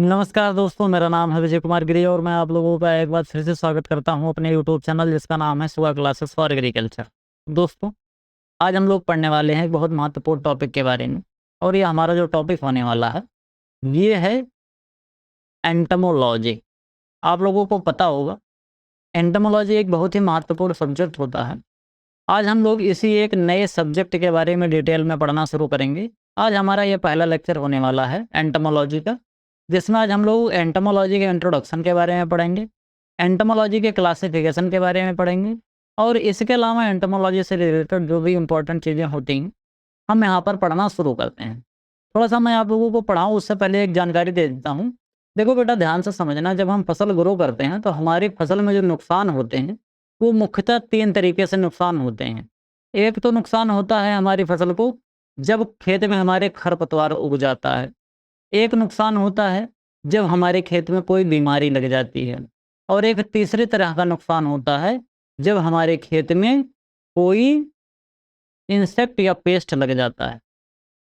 नमस्कार दोस्तों, मेरा नाम है विजय कुमार गिरी और मैं आप लोगों का एक बार फिर से स्वागत करता हूं अपने यूट्यूब चैनल जिसका नाम है सुगा क्लासेस फॉर एग्रीकल्चर। दोस्तों, आज हम लोग पढ़ने वाले हैं एक बहुत महत्वपूर्ण टॉपिक के बारे में और ये हमारा जो टॉपिक होने वाला है ये है एंटमोलॉजी। आप लोगों को पता होगा एंटमोलॉजी एक बहुत ही महत्वपूर्ण सब्जेक्ट होता है। आज हम लोग इसी एक नए सब्जेक्ट के बारे में डिटेल में पढ़ना शुरू करेंगे। आज हमारा ये पहला लेक्चर होने वाला है एंटमोलॉजी का, जिसमें आज हम लोग एंटमोलॉजी के इंट्रोडक्शन के बारे में पढ़ेंगे, एंटमोलॉजी के क्लासिफिकेशन के बारे में पढ़ेंगे और इसके अलावा एंटमोलॉजी से रिलेटेड जो भी इंपॉर्टेंट चीज़ें होती हैं हम यहाँ पर पढ़ना शुरू करते हैं। थोड़ा सा मैं आप लोगों को पढ़ाऊँ उससे पहले एक जानकारी दे देता हूँ। देखो बेटा, ध्यान से समझना, जब हम फसल ग्रो करते हैं तो हमारी फसल में जो नुकसान होते हैं वो मुख्यतः 3 तरीके से नुकसान होते हैं। एक तो नुकसान होता है हमारी फसल को जब खेत में हमारे खरपतवार उग जाता है। एक नुकसान होता है जब हमारे खेत में कोई बीमारी लग जाती है और एक तीसरे तरह का नुकसान होता है जब हमारे खेत में कोई इंसेक्ट या पेस्ट लग जाता है।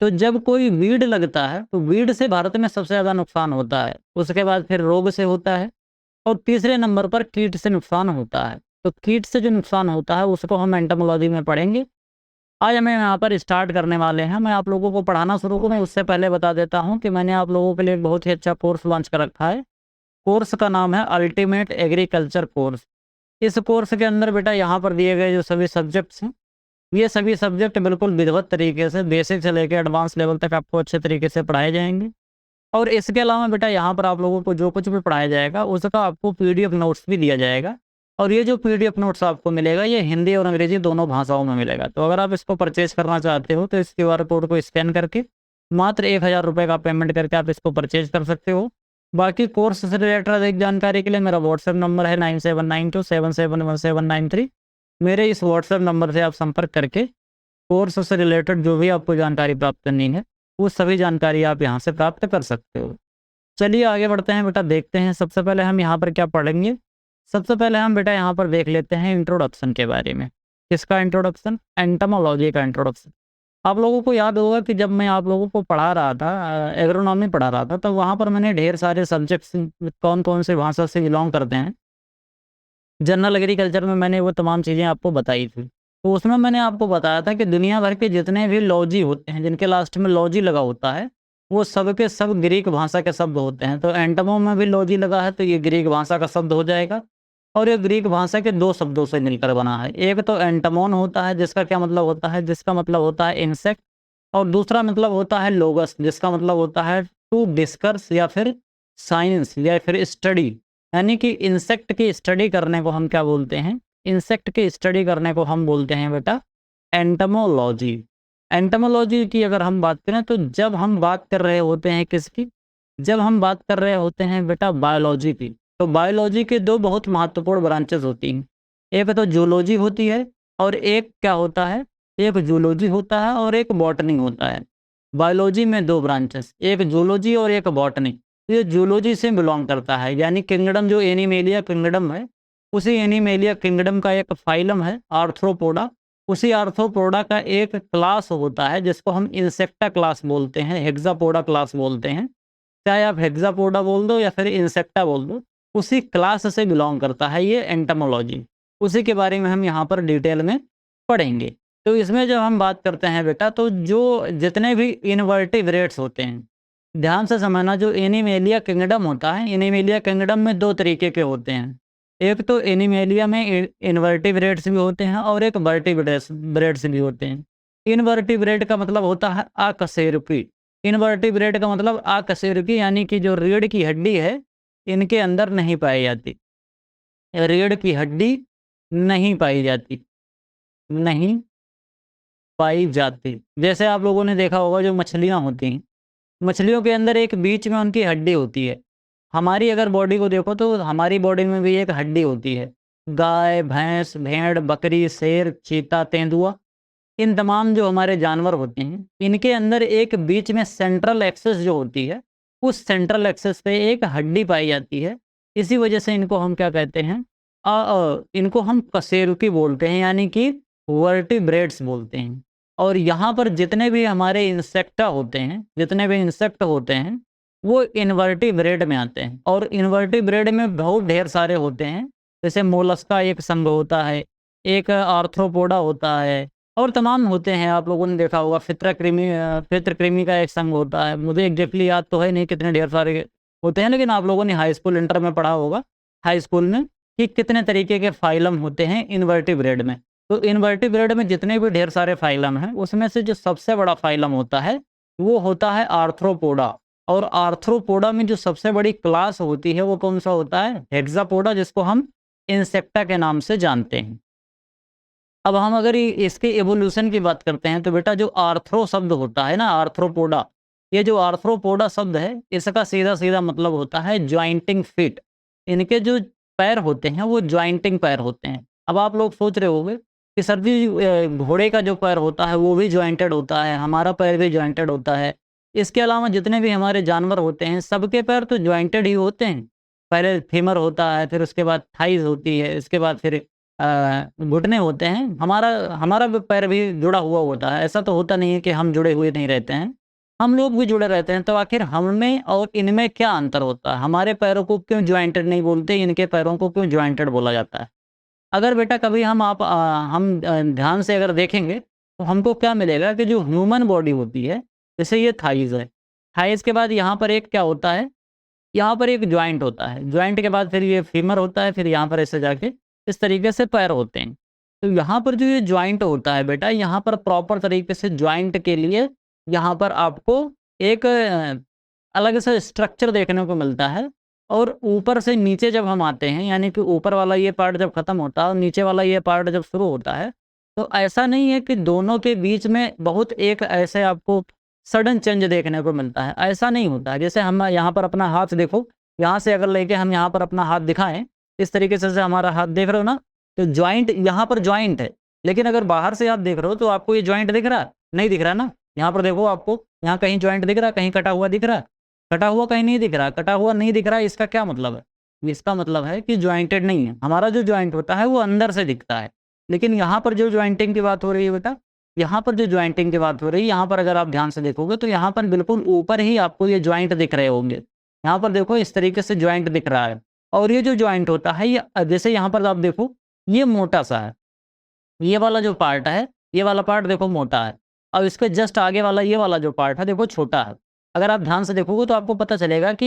तो जब कोई वीड लगता है तो वीड से भारत में सबसे ज़्यादा नुकसान होता है, उसके बाद फिर रोग से होता है और तीसरे नंबर पर कीट से नुकसान होता है। तो कीट से जो नुकसान होता है उसको हम एंटोमोलॉजी में पढ़ेंगे। आज हम यहाँ पर स्टार्ट करने वाले हैं। मैं आप लोगों को पढ़ाना शुरू करूँ उससे पहले बता देता हूँ कि मैंने आप लोगों के लिए एक बहुत ही अच्छा कोर्स लॉन्च कर रखा है। कोर्स का नाम है अल्टीमेट एग्रीकल्चर कोर्स। इस कोर्स के अंदर बेटा यहाँ पर दिए गए जो सभी सब्जेक्ट्स हैं ये सभी सब्जेक्ट बिल्कुल विधिवत तरीके से बेसिक से लेकर एडवांस लेवल तक आपको अच्छे तरीके से पढ़ाए जाएंगे। और इसके अलावा बेटा यहाँ पर आप लोगों को जो कुछ भी पढ़ाया जाएगा उसका आपको पीडीएफ नोट्स भी दिया जाएगा और ये जो पीडीएफ नोट्स आपको मिलेगा ये हिंदी और अंग्रेजी दोनों भाषाओं में मिलेगा। तो अगर आप इसको परचेज करना चाहते हो तो इस क्यूआर कोड को स्कैन करके मात्र 1000 रुपये का पेमेंट करके आप इसको परचेज कर सकते हो। बाकी कोर्स से रिलेटेड अधिक जानकारी के लिए मेरा व्हाट्सएप नंबर है 9792771793। मेरे इस व्हाट्सएप नंबर से आप संपर्क करके कोर्स से रिलेटेड जो भी आपको जानकारी प्राप्त करनी है वो सभी जानकारी आप यहाँ से प्राप्त कर सकते हो। चलिए आगे बढ़ते हैं बेटा, देखते हैं सबसे पहले हम यहाँ पर क्या पढ़ेंगे। सबसे पहले हम बेटा यहाँ पर देख लेते हैं इंट्रोडक्शन के बारे में। किसका इंट्रोडक्शन? एंटोमोलॉजी का इंट्रोडक्शन। आप लोगों को याद होगा कि जब मैं आप लोगों को पढ़ा रहा था, एग्रोनॉमी पढ़ा रहा था, तो वहाँ पर मैंने ढेर सारे सब्जेक्ट्स कौन कौन से भाषा से बिलोंग करते हैं जनरल एग्रीकल्चर में मैंने वो तमाम चीज़ें आपको बताई थी। तो उसमें मैंने आपको बताया था कि दुनिया भर के जितने भी लॉजी होते हैं जिनके लास्ट में लॉजी लगा होता है वो सब के सब ग्रीक भाषा के शब्द होते हैं। तो एंटमो में भी लॉजी लगा है तो ये ग्रीक भाषा का शब्द हो जाएगा और ये ग्रीक भाषा के 2 शब्दों से मिलकर बना है। एक तो एंटमोन होता है जिसका क्या मतलब होता है, जिसका मतलब होता है इंसेक्ट, और दूसरा मतलब होता है लोगस जिसका मतलब होता है टू डिस्कस या फिर साइंस या फिर स्टडी। यानी कि इंसेक्ट की स्टडी करने को हम क्या बोलते हैं? इंसेक्ट की स्टडी करने को हम बोलते हैं बेटा एंटमोलॉजी। एंटमोलॉजी की अगर हम बात करें तो जब हम बात कर रहे होते हैं किसकी? जब हम बात कर रहे होते हैं बेटा बायोलॉजी की। तो बायोलॉजी के 2 बहुत महत्वपूर्ण ब्रांचेस होती हैं। एक तो जूलॉजी होती है और एक क्या होता है? एक जूलॉजी होता है और एक बॉटनी होता है। बायोलॉजी में 2 ब्रांचेस, एक जूलॉजी और एक बॉटनी। ये जूलॉजी से बिलोंग करता है, यानी किंगडम जो एनिमेलिया किंगडम है उसी एनिमेलिया किंगडम का एक फाइलम है आर्थ्रोपोडा। उसी आर्थ्रोपोडा का एक क्लास होता है जिसको हम इंसेक्टा क्लास बोलते हैं, हेक्सापोडा क्लास बोलते हैं। चाहे आप हेक्सापोडा बोल दो या फिर इंसेक्टा बोल दो, उसी क्लास से बिलोंग करता है ये एंटमोलॉजी। उसी के बारे में हम यहाँ पर डिटेल में पढ़ेंगे। तो इसमें जब हम बात करते हैं बेटा तो जो जितने भी इनवर्टिब्रेट्स होते हैं, ध्यान से समझना, जो एनिमेलिया किंगडम होता है, एनिमेलिया किंगडम में 2 तरीके के होते हैं। एक तो एनिमेलिया में इनवर्टिब्रेट्स भी होते हैं और एक वर्टिब्रेट्स ब्रेट्स भी होते हैं। इनवर्टिब्रेट का मतलब होता है अकशेरुकी। इनवर्टिब्रेट का मतलब अकशेरुकी यानी कि जो रीढ़ की हड्डी है इनके अंदर नहीं पाई जाती। रीढ़ की हड्डी नहीं पाई जाती, नहीं पाई जाती। जैसे आप लोगों ने देखा होगा जो मछलियाँ होती हैं, मछलियों के अंदर एक बीच में उनकी हड्डी होती है। हमारी अगर बॉडी को देखो तो हमारी बॉडी में भी एक हड्डी होती है। गाय, भैंस, भेड़, बकरी, शेर, चीता, तेंदुआ, इन तमाम जो हमारे जानवर होते हैं इनके अंदर एक बीच में सेंट्रल एक्सेस जो होती है उस सेंट्रल एक्सेस पे एक हड्डी पाई जाती है। इसी वजह से इनको हम क्या कहते हैं? इनको हम कशेरुकी बोलते हैं, यानी कि वर्टिब्रेट्स बोलते हैं। और यहाँ पर जितने भी हमारे इंसेक्टा होते हैं, जितने भी इंसेक्ट होते हैं वो इन्वर्टिब्रेट में आते हैं। और इन्वर्टिब्रेट में बहुत ढेर सारे होते हैं, जैसे मोलस्का एक संघ होता है, एक आर्थ्रोपोडा होता है, और तमाम होते हैं। आप लोगों ने देखा होगा फित्रकृमि का एक संघ होता है। मुझे एग्जैक्टली याद तो है नहीं कितने ढेर सारे होते हैं, लेकिन आप लोगों ने हाई स्कूल इंटर में पढ़ा होगा, हाई स्कूल में, कि कितने तरीके के फाइलम होते हैं इन्वर्टिब्रेट में। तो इन्वर्टिब्रेट में जितने भी ढेर सारे फाइलम हैं, उसमें से जो सबसे बड़ा फाइलम होता है वो होता है आर्थ्रोपोडा। और आर्थ्रोपोडा में जो सबसे बड़ी क्लास होती है वो कौन सा होता है? हेक्सापोडा, जिसको हम इंसेक्टा के नाम से जानते हैं। अब हम अगर इसके एवोल्यूशन की बात करते हैं तो बेटा जो आर्थ्रो शब्द होता है ना, आर्थ्रोपोडा, ये जो आर्थ्रोपोडा शब्द है इसका सीधा सीधा मतलब होता है ज्वाइंटिंग फीट। इनके जो पैर होते हैं वो ज्वाइंटिंग पैर होते हैं। अब आप लोग सोच रहे होंगे कि सर जी घोड़े का जो पैर होता है वो भी ज्वाइंटेड होता है, हमारा पैर भी ज्वाइंटेड होता है। इसके अलावा जितने भी हमारे जानवर होते हैं सबके पैर तो ज्वाइंटेड ही होते हैं। पहले फीमर होता है, फिर उसके बाद थाइज होती है, इसके बाद फिर घुटने होते हैं। हमारा हमारा भी पैर भी जुड़ा हुआ होता है। ऐसा तो होता नहीं है कि हम जुड़े हुए नहीं रहते हैं, हम लोग भी जुड़े रहते हैं। तो आखिर हममें और इनमें क्या अंतर होता है? हमारे पैरों को क्यों ज्वाइंटेड नहीं बोलते, इनके पैरों को क्यों ज्वाइंटेड बोला जाता है? अगर बेटा कभी हम ध्यान से अगर देखेंगे तो हमको क्या मिलेगा कि जो ह्यूमन बॉडी होती है, जैसे ये थाइज़ है, थाइज़ के बाद यहाँ पर एक क्या होता है, यहाँ पर एक जॉइंट होता है, जॉइंट के बाद फिर ये फीमर होता है, फिर यहाँ पर ऐसे जाके इस तरीके से पैर होते हैं। तो यहाँ पर जो ये जॉइंट होता है बेटा, यहाँ पर प्रॉपर तरीके से जॉइंट के लिए यहाँ पर आपको एक अलग से स्ट्रक्चर देखने को मिलता है। और ऊपर से नीचे जब हम आते हैं, यानी कि ऊपर वाला ये पार्ट जब खत्म होता है और नीचे वाला ये पार्ट जब शुरू होता है, तो ऐसा नहीं है कि दोनों के बीच में बहुत एक ऐसे आपको सडन चेंज देखने को मिलता है, ऐसा नहीं होता है। जैसे हम यहाँ पर अपना हाथ देखो, यहाँ से अगर लेके हम यहाँ पर अपना हाथ दिखाएं, इस तरीके से हमारा हाथ देख रहे हो ना, तो ज्वाइंट यहाँ पर ज्वाइंट है। लेकिन अगर बाहर से आप देख रहे हो तो आपको ये ज्वाइंट दिख रहा है? नहीं दिख रहा ना। यहाँ पर देखो, आपको यहाँ कहीं ज्वाइंट दिख रहा है, कहीं कटा हुआ दिख रहा है? कटा हुआ कहीं नहीं दिख रहा। कटा हुआ नहीं दिख रहा, इसका क्या मतलब है? इसका मतलब है कि ज्वाइंटेड नहीं है। हमारा जो ज्वाइंट होता है वो अंदर से दिखता है। लेकिन यहाँ पर जो ज्वाइंटिंग की बात हो रही है बेटा, यहाँ पर जो ज्वाइंटिंग की बात हो रही है, यहाँ पर अगर आप ध्यान से देखोगे तो यहाँ पर बिल्कुल ऊपर ही आपको ये ज्वाइंट दिख रहे होंगे। यहाँ पर देखो इस तरीके से ज्वाइंट दिख रहा है। और ये जो ज्वाइंट होता है, ये जैसे यहाँ पर आप देखो, ये मोटा सा है, ये वाला जो पार्ट है, ये वाला पार्ट देखो मोटा है। और इसके जस्ट आगे वाला ये वाला जो पार्ट है देखो छोटा है। अगर आप ध्यान से देखोगे तो आपको पता चलेगा कि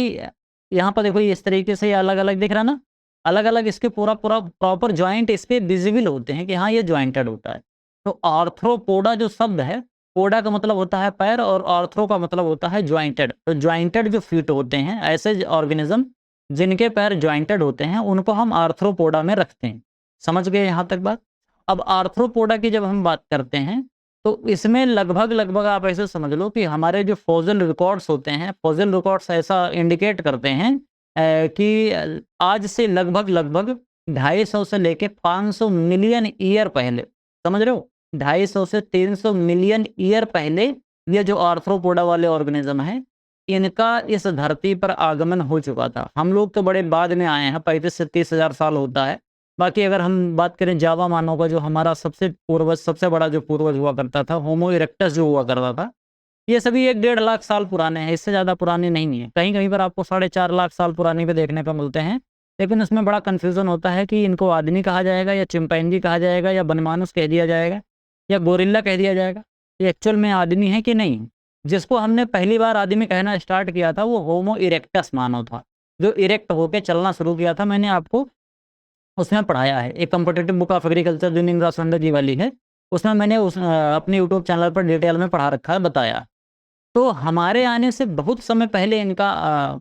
यहाँ पर देखो, ये इस तरीके से ये अलग-अलग दिख रहा है ना? अलग-अलग इसके पूरा प्रॉपर जॉइंट इस पे विज़िबल होते हैं कि हाँ, ये जॉइंटेड होता है। तो आर्थ्रोपोडा जो शब्द है, पोडा का मतलब होता है पैर और आर्थ्रो का मतलब होता है जॉइंटेड। तो जॉइंटेड जो फीट होते हैं, ऐसे ऑर्गेनिज़्म जिनके पैर जॉइंटेड होते हैं, उनको हम आर्थ्रोपोडा में रखते हैं। समझ गए यहाँ तक बात? अब आर्थ्रोपोडा की जब हम बात करते हैं, तो इसमें लगभग आप ऐसे समझ लो कि हमारे जो फॉसिल रिकॉर्ड्स होते हैं, फॉसिल रिकॉर्ड्स ऐसा इंडिकेट करते हैं कि आज से लगभग 250 से लेके 500 मिलियन ईयर पहले, समझ रहे हो? 250 से 300 मिलियन ईयर पहले ये जो आर्थ्रोपोडा वाले ऑर्गेनिज्म हैं, इनका इस धरती पर आगमन हो चुका था। हम लोग तो बड़े बाद में आए हैं, 35 से 30 हज़ार साल होता है। बाकी अगर हम बात करें जावा मानव का, जो हमारा सबसे बड़ा जो पूर्वज हुआ करता था, होमो इरेक्टस जो हुआ करता था, ये सभी 1 डेढ़ लाख साल पुराने हैं, इससे ज़्यादा पुराने नहीं हैं। कहीं-कहीं पर आपको 4.5 लाख साल पुराने भी देखने को मिलते हैं। लेकिन उसमें बड़ा कन्फ्यूज़न होता है कि इनको आदमी कहा जाएगा या चिंपैंजी कहा जाएगा या बनमानुस कह दिया जाएगा या गोरिल्ला कह दिया जाएगा। ये एक्चुअल में आदमी है कि नहीं? जिसको हमने पहली बार आदमी कहना स्टार्ट किया था वो होमो इरेक्टस मानव था, जो इरेक्ट होके चलना शुरू किया था। मैंने आपको उसमें पढ़ाया है, एक कॉम्पिटिटिव बुक ऑफ एग्रीकल्चर जो नीलराज सुंदर जी वाली है, उसमें मैंने अपने यूट्यूब चैनल पर डिटेल में पढ़ा रखा है, बताया। तो हमारे आने से बहुत समय पहले इनका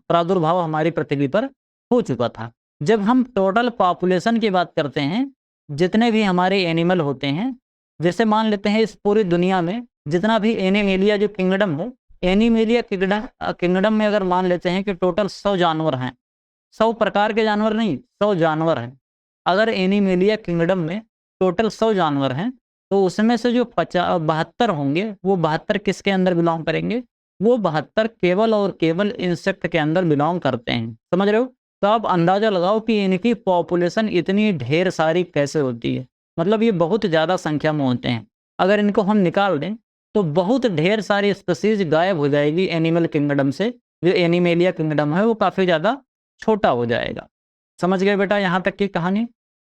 प्रादुर्भाव हमारी पृथ्वी पर हो चुका था। जब हम टोटल पॉपुलेशन की बात करते हैं, जितने भी हमारे एनिमल होते हैं, जैसे मान लेते हैं इस पूरी दुनिया में जितना भी एनिमेलिया जो किंगडम है, एनिमेलिया किंगडम में अगर मान लेते हैं कि टोटल 100 जानवर हैं, 100 प्रकार के जानवर नहीं, 100 जानवर हैं। अगर एनिमेलिया किंगडम में टोटल 100 जानवर हैं, तो उसमें से जो 72 होंगे, वो 72 किसके अंदर बिलॉन्ग करेंगे? वो 72 केवल और केवल इंसेक्ट के अंदर बिलॉन्ग करते हैं। समझ रहे हो? तो आप अंदाज़ा लगाओ कि इनकी पॉपुलेशन इतनी ढेर सारी कैसे होती है। मतलब ये बहुत ज़्यादा संख्या में होते हैं। अगर इनको हम निकाल दें, तो बहुत ढेर सारी स्पीशीज़ गायब हो जाएगी एनिमल किंगडम से, जो एनिमेलिया किंगडम है वो काफ़ी ज़्यादा छोटा हो जाएगा। समझ गए बेटा यहाँ तक की कहानी?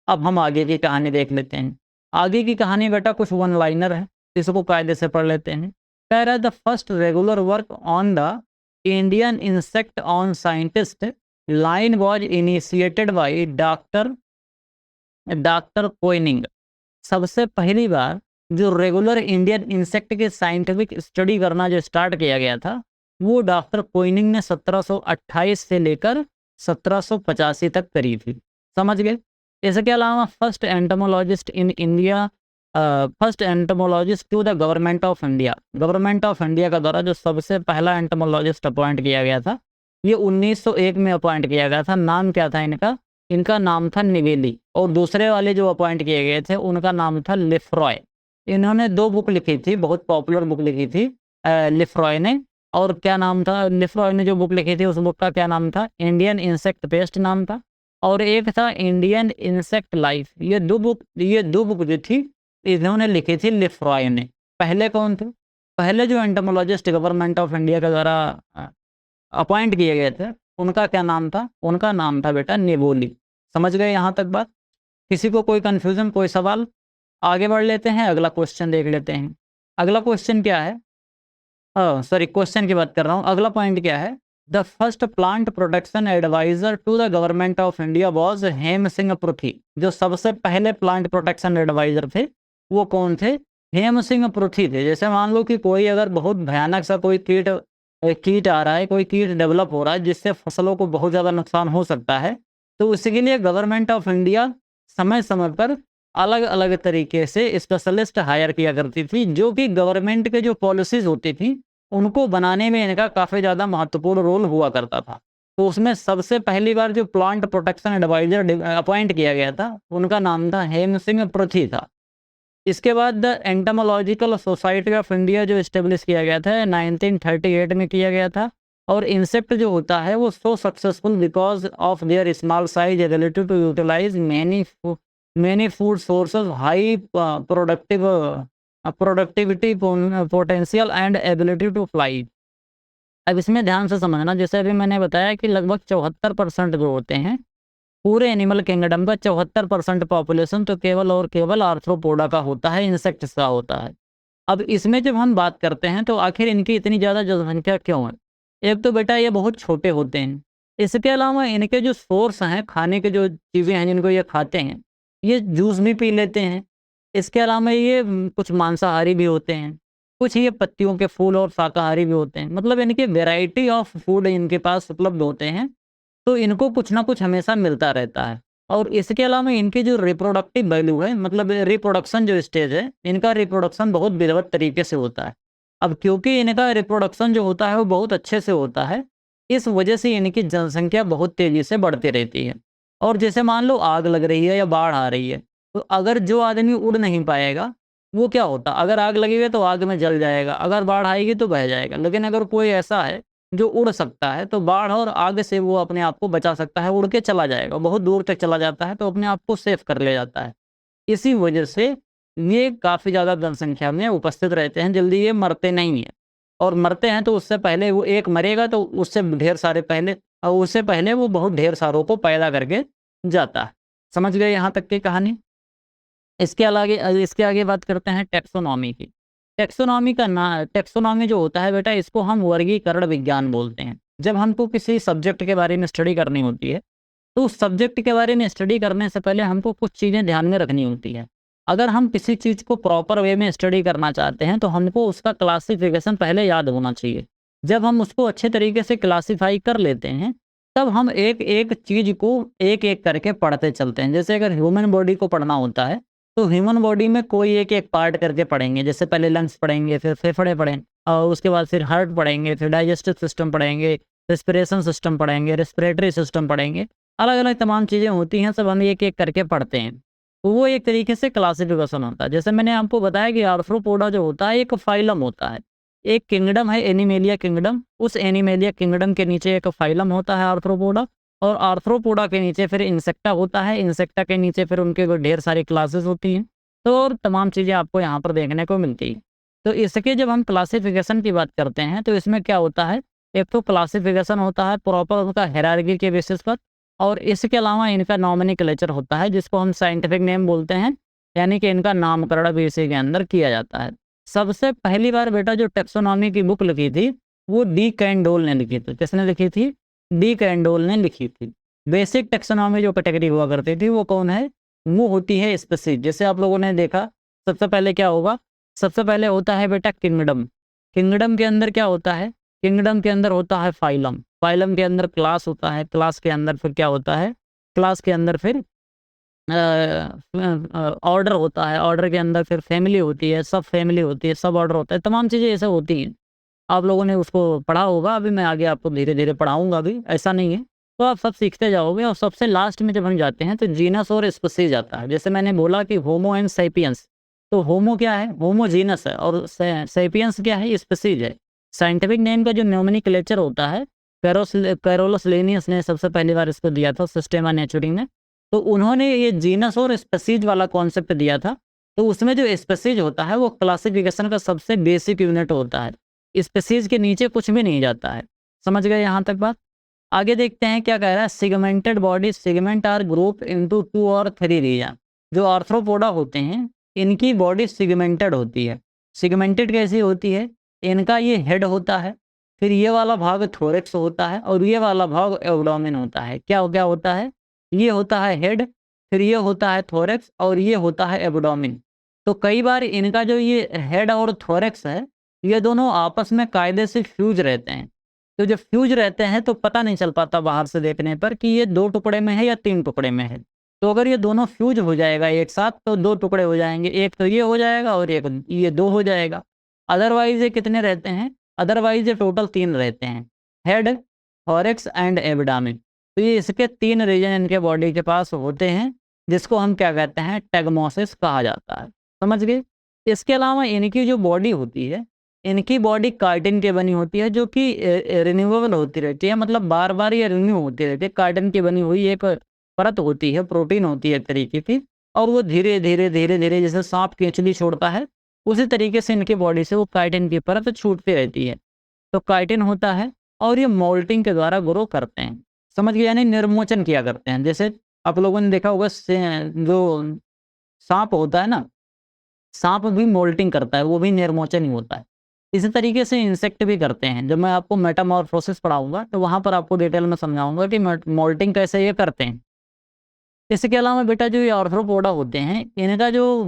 अब हम आगे की कहानी देख लेते हैं। आगे की कहानी बेटा कुछ वन लाइनर है, इसको कायदे से पढ़ लेते हैं। कह रहा है the first regular work on the Indian insect on scientist line was initiated by doctor Koenig. सबसे पहली बार जो रेगुलर इंडियन इंसेक्ट के साइंटिफिक स्टडी करना जो स्टार्ट किया गया था वो डॉक्टर कोइनिंग ने 1728 से लेकर 1785 तक करी थी। समझ गए? इसके अलावा first entomologist in India, first entomologist to the government of India, government of India का द्वारा जो सबसे पहला एंटोमोलॉजिस्ट अपॉइंट किया गया था ये 1901 में अपॉइंट किया गया था। नाम क्या था इनका? इनका नाम था निवेली। और दूसरे वाले जो अपॉइंट किए गए थे उनका नाम था लिफ्रॉय। इन्होंने 2 बुक लिखी थी, बहुत पॉपुलर बुक लिखी थी लिफ्रॉय ने। और क्या नाम था? लिफ्रॉय ने जो बुक लिखी थी उस बुक का क्या नाम था? इंडियन इंसेक्ट पेस्ट नाम था। और एक था इंडियन इंसेक्ट लाइफ। ये दो बुक जो थी इन्होंने लिखी थी लिफ्रॉय ने। पहले कौन थे? पहले जो एंटोमोलॉजिस्ट गवर्नमेंट ऑफ इंडिया के द्वारा अपॉइंट किए गए थे उनका क्या नाम था? उनका नाम था बेटा निवोली। समझ गए यहाँ तक बात? किसी को कोई कन्फ्यूजन, कोई सवाल? आगे बढ़ लेते हैं, अगला क्वेश्चन देख लेते हैं। अगला क्वेश्चन क्या है? सॉरी, क्वेश्चन की बात कर रहा हूँ। अगला पॉइंट क्या है? The first plant protection adviser to the government of India was Hem Singh Pruthi. जो सबसे पहले प्लांट प्रोटेक्शन एडवाइजर थे वो कौन थे? हेम सिंह पृथ्वी थे। जैसे मान लो कि कोई अगर बहुत भयानक सा कोई कीट आ रहा है, कोई कीट डेवलप हो रहा है जिससे फसलों को बहुत ज़्यादा नुकसान हो सकता है, तो उसके लिए गवर्नमेंट ऑफ इंडिया समय समय पर अलग अलग तरीके से स्पेशलिस्ट हायर किया करती थी, जो कि गवर्नमेंट के जो पॉलिसीज़ होती थी उनको बनाने में इनका काफ़ी ज़्यादा महत्वपूर्ण रोल हुआ करता था। तो उसमें सबसे पहली बार जो प्लांट प्रोटेक्शन एडवाइजर अपॉइंट किया गया था उनका नाम था हेम सिंह पृथ्वी था। इसके बाद the entomological society of India जो इस्टेब्लिश किया गया था 1938 में किया गया था। और इंसेक्ट जो होता है वो so successful because of their small size ability to utilize many food sources, high productivity potential and ability to fly. अब इसमें ध्यान से समझना, जैसे अभी मैंने बताया कि लगभग 74% जो होते हैं पूरे एनिमल किंगडम का 74% पॉपुलेशन तो केवल और केवल आर्थ्रोपोडा का होता है, इंसेक्ट्स का होता है। अब इसमें जब हम बात करते हैं तो आखिर इनकी इतनी ज़्यादा जनसंख्या क्यों है? एक तो बेटा ये बहुत छोटे होते हैं। इसके अलावा इनके जो सोर्स हैं, खाने के जो चीज़ें हैं जिनको ये खाते हैं, ये जूस भी पी लेते हैं। इसके अलावा ये कुछ मांसाहारी भी होते हैं, कुछ ये पत्तियों के फूल और शाकाहारी भी होते हैं। मतलब इनकी वैरायटी ऑफ फूड इनके पास उपलब्ध होते हैं, तो इनको कुछ ना कुछ हमेशा मिलता रहता है। और इसके अलावा इनकी जो रिप्रोडक्टिव वैल्यू है, मतलब रिप्रोडक्शन जो स्टेज है, इनका रिप्रोडक्शन बहुत विधिवत तरीके से होता है। अब क्योंकि इनका रिप्रोडक्शन जो होता है वो बहुत अच्छे से होता है, इस वजह से इनकी जनसंख्या बहुत तेज़ी से बढ़ती रहती है। और जैसे मान लो आग लग रही है या बाढ़ आ रही है, तो अगर जो आदमी उड़ नहीं पाएगा वो क्या होता? अगर आग लगी है तो आग में जल जाएगा, अगर बाढ़ आएगी तो बह जाएगा। लेकिन अगर कोई ऐसा है जो उड़ सकता है तो बाढ़ और आग से वो अपने आप को बचा सकता है, उड़ के चला जाएगा, बहुत दूर तक चला जाता है, तो अपने आप को सेफ कर ले जाता है। इसी वजह से ये काफ़ी ज़्यादा जनसंख्या में उपस्थित रहते हैं, जल्दी ये मरते नहीं हैं। और मरते हैं तो उससे पहले वो एक मरेगा तो उससे ढेर सारे पहले, और उससे पहले वो बहुत ढेर सारों को पैदा करके जाता है। समझ गए यहाँ तक की कहानी? इसके आगे बात करते हैं टैक्सोनॉमी की। टैक्सोनॉमी जो होता है बेटा, इसको हम वर्गीकरण विज्ञान बोलते हैं। जब हमको किसी सब्जेक्ट के बारे में स्टडी करनी होती है तो उस सब्जेक्ट के बारे में स्टडी करने से पहले हमको कुछ चीज़ें ध्यान में रखनी होती है। अगर हम किसी चीज़ को प्रॉपर वे में स्टडी करना चाहते हैं तो हमको उसका क्लासिफिकेशन पहले याद होना चाहिए। जब हम उसको अच्छे तरीके से क्लासीफाई कर लेते हैं तब हम एक एक चीज़ को एक एक करके पढ़ते चलते हैं। जैसे अगर ह्यूमन बॉडी को पढ़ना होता है तो ह्यूमन बॉडी में कोई एक एक पार्ट करके पढ़ेंगे। जैसे पहले लंग्स पढ़ेंगे, फिर फेफड़े पढ़ेंगे, और उसके बाद फिर हार्ट पढ़ेंगे, फिर डाइजेस्टिव सिस्टम पढ़ेंगे, रेस्पिरेशन सिस्टम पढ़ेंगे, रेस्पिरेटरी सिस्टम पढ़ेंगे। अलग अलग तमाम चीज़ें होती हैं, सब हम एक एक करके पढ़ते हैं। तो वो एक तरीके से क्लासिफिकेशन होता है। जैसे मैंने आपको बताया कि आर्थ्रोपोडा जो होता है एक फाइलम होता है, एक किंगडम है एनिमेलिया किंगडम। उस एनिमेलिया किंगडम के नीचे एक फाइलम होता है आर्थ्रोपोडा, और आर्थ्रोपोडा के नीचे फिर इंसेक्टा होता है। इंसेक्टा के नीचे फिर उनके ढेर सारी क्लासेस होती हैं। तो और तमाम चीज़ें आपको यहाँ पर देखने को मिलती हैं। तो इसके जब हम क्लासिफिकेशन की बात करते हैं तो इसमें क्या होता है एक तो क्लासिफिकेशन होता है प्रॉपर उनका हायरार्की के बेसिस पर, और इसके अलावा इनका नॉमेनक्लेचर होता है जिसको हम साइंटिफिक नेम बोलते हैं, यानी कि इनका नामकरण भी इसी के अंदर किया जाता है। सबसे पहली बार बेटा जो टैक्सोनॉमी की बुक लिखी थी वो डी कैंडोल ने लिखी थी। किसने लिखी थी? डी कैंडोल ने लिखी थी। बेसिक टैक्सोनॉमी जो कैटेगरी हुआ करती थी वो कौन है? वो होती है स्पीशीज। जैसे आप लोगों ने देखा सबसे पहले क्या होगा? सबसे पहले होता है बेटा किंगडम। किंगडम के अंदर क्या होता है? किंगडम के अंदर होता है फाइलम। फाइलम के अंदर क्लास होता है। क्लास के अंदर फिर क्या होता है? क्लास के अंदर फिर ऑर्डर होता है। ऑर्डर के अंदर फिर फैमिली होती है, सब फैमिली होती है, सब ऑर्डर होता है। तमाम चीज़ें ऐसे होती हैं। आप लोगों ने उसको पढ़ा होगा, अभी मैं आगे आपको धीरे-धीरे पढ़ाऊँगा भी, ऐसा नहीं है। तो आप सब सीखते जाओगे और सबसे लास्ट में जब हम जाते हैं तो जीनस और स्पीशीज़ आता है। जैसे मैंने बोला कि होमो एंड सैपियंस, तो होमो क्या है? होमो जीनस है, और सैपियंस क्या है? स्पीशीज़ है। साइंटिफिक नेम का जो नोमेनक्लेचर होता है, कैरोलस लिनियस ने सबसे पहली बार इसको दिया था, सिस्टेमा नेचुरी ने। तो उन्होंने ये जीनस और स्पीशीज़ वाला कॉन्सेप्ट दिया था। तो उसमें जो स्पीशीज़ होता है वो क्लासिफिकेशन का सबसे बेसिक यूनिट होता है। स्पीशीज़ के नीचे कुछ भी नहीं जाता है। समझ गए यहाँ तक बात? आगे देखते हैं क्या कह रहा है। Segmented body, segment are group into 2 और 3 रीजन। जो आर्थ्रोपोडा होते हैं इनकी बॉडी सेगमेंटेड होती है। सेगमेंटेड कैसी होती है? इनका ये हेड होता है, फिर ये वाला भाग थोरैक्स होता है और ये वाला भाग एब्डोमेन होता है। क्या क्या होता है? ये होता है हेड, फिर ये होता है थोरैक्स और ये होता है एब्डोमेन। तो कई बार इनका जो ये हेड और थोरैक्स है ये दोनों आपस में कायदे से फ्यूज रहते हैं। तो जब फ्यूज रहते हैं तो पता नहीं चल पाता बाहर से देखने पर कि ये 2 टुकड़े में है या 3 टुकड़े में है। तो अगर ये दोनों फ्यूज हो जाएगा एक साथ तो 2 टुकड़े हो जाएँगे। एक तो ये हो जाएगा और एक ये 2 हो जाएगा। अदरवाइज़ ये कितने रहते हैं? अदरवाइज़ ये टोटल 3 रहते हैं। Head, thorax and abdomen. तो ये इसके 3 रीजन इनके बॉडी के पास होते हैं, जिसको हम क्या कहते हैं? टैगमोसिस कहा जाता है। समझ गए? इसके अलावा इनकी जो बॉडी होती है, इनकी बॉडी काइटिन की बनी होती है जो कि रिन्यूएबल होती रहती है, मतलब बार-बार ये रिन्यू होती रहती है। काइटिन की बनी हुई एक परत होती है, प्रोटीन होती है एक तरीके की, और वो धीरे-धीरे, धीरे-धीरे जैसे साँप केंचुली छोड़ता है, उसी तरीके से इनकी बॉडी से वो काइटिन की परत छूटती रहती है। तो काइटिन होता है और ये मोल्टिंग के द्वारा ग्रो करते हैं। समझ गए? यानी निर्मोचन किया करते हैं। जैसे आप लोगों ने देखा होगा जो साँप होता है ना, साँप भी मोल्टिंग करता है, वो भी निर्मोचन ही होता है। इसी तरीके से इंसेक्ट भी करते हैं। जब मैं आपको मेटामॉर्फोसिस पढ़ाऊँगा तो वहाँ पर आपको डिटेल में समझाऊँगा कि मोल्टिंग कैसे ये करते हैं। इसके अलावा बेटा जो ये आर्थ्रोपोडा होते हैं, इनका जो